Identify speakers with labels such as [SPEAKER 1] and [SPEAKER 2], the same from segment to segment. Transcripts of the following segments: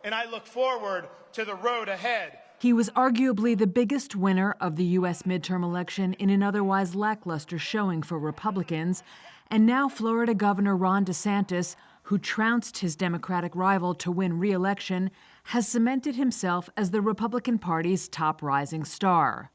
[SPEAKER 1] and I look forward to the road ahead.
[SPEAKER 2] He was arguably the biggest winner of the U.S. midterm election in an otherwise lackluster showing for Republicans. And now Florida Governor Ron DeSantis, who trounced his Democratic rival to win re-election, has cemented himself as the Republican Party's top rising star.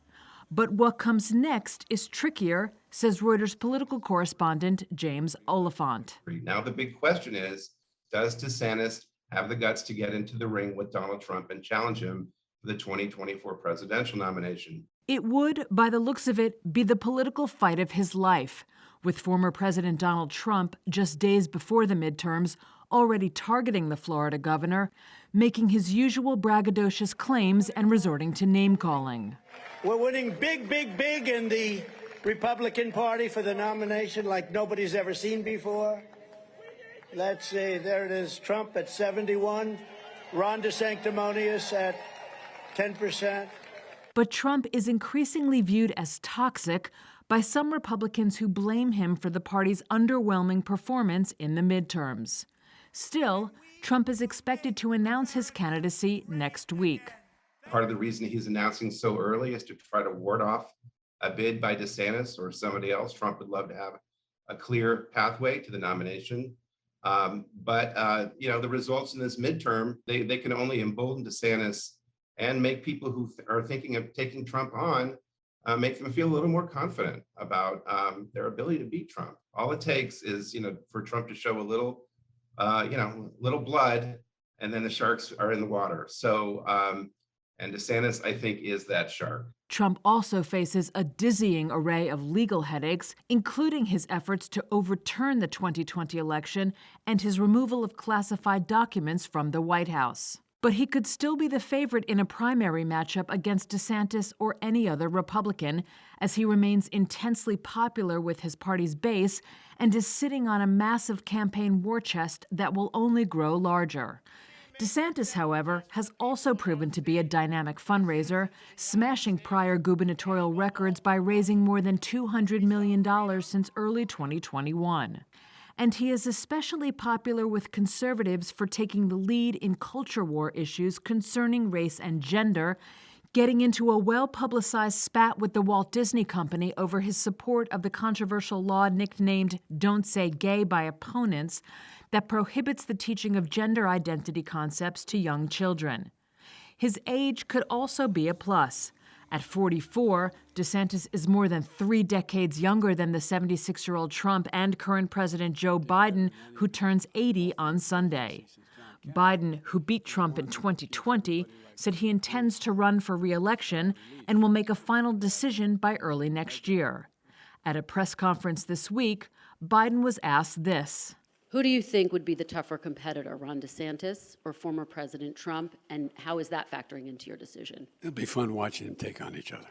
[SPEAKER 2] But what comes next is trickier, says Reuters political correspondent James Oliphant.
[SPEAKER 3] Now the big question is, does DeSantis have the guts to get into the ring with Donald Trump and challenge him for the 2024 presidential nomination?
[SPEAKER 2] It would, by the looks of it, be the political fight of his life, with former President Donald Trump, just days before the midterms, already targeting the Florida governor, making his usual braggadocious claims and resorting to name-calling.
[SPEAKER 4] We're winning big, big, big in the Republican Party for the nomination like nobody's ever seen before. Let's see, there it is, Trump at 71, Ron DeSanctimonious at 10%.
[SPEAKER 2] But Trump is increasingly viewed as toxic by some Republicans who blame him for the party's underwhelming performance in the midterms. Still, Trump is expected to announce his candidacy next week.
[SPEAKER 3] Part of the reason he's announcing so early is to try to ward off a bid by DeSantis or somebody else. Trump would love to have a clear pathway to the nomination. But the results in this midterm, they can only embolden DeSantis and make people who are thinking of taking Trump on, make them feel a little more confident about their ability to beat Trump. All it takes is, for Trump to show a little, little blood, and then the sharks are in the water. So, and DeSantis, I think, is that shark.
[SPEAKER 2] Trump also faces a dizzying array of legal headaches, including his efforts to overturn the 2020 election and his removal of classified documents from the White House. But he could still be the favorite in a primary matchup against DeSantis or any other Republican, as he remains intensely popular with his party's base and is sitting on a massive campaign war chest that will only grow larger. DeSantis, however, has also proven to be a dynamic fundraiser, smashing prior gubernatorial records by raising more than $200 million since early 2021. And he is especially popular with conservatives for taking the lead in culture war issues concerning race and gender, getting into a well-publicized spat with the Walt Disney Company over his support of the controversial law nicknamed Don't Say Gay by opponents that prohibits the teaching of gender identity concepts to young children. His age could also be a plus. At 44, DeSantis is more than 3 decades younger than the 76-year-old Trump and current President Joe Biden, who turns 80 on Sunday. Biden, who beat Trump in 2020, said he intends to run for re-election and will make a final decision by early next year. At a press conference this week, Biden was asked this.
[SPEAKER 5] Who do you think would be the tougher competitor, Ron DeSantis or former President Trump, and how is that factoring into your decision?
[SPEAKER 6] It'll be fun watching them take on each other.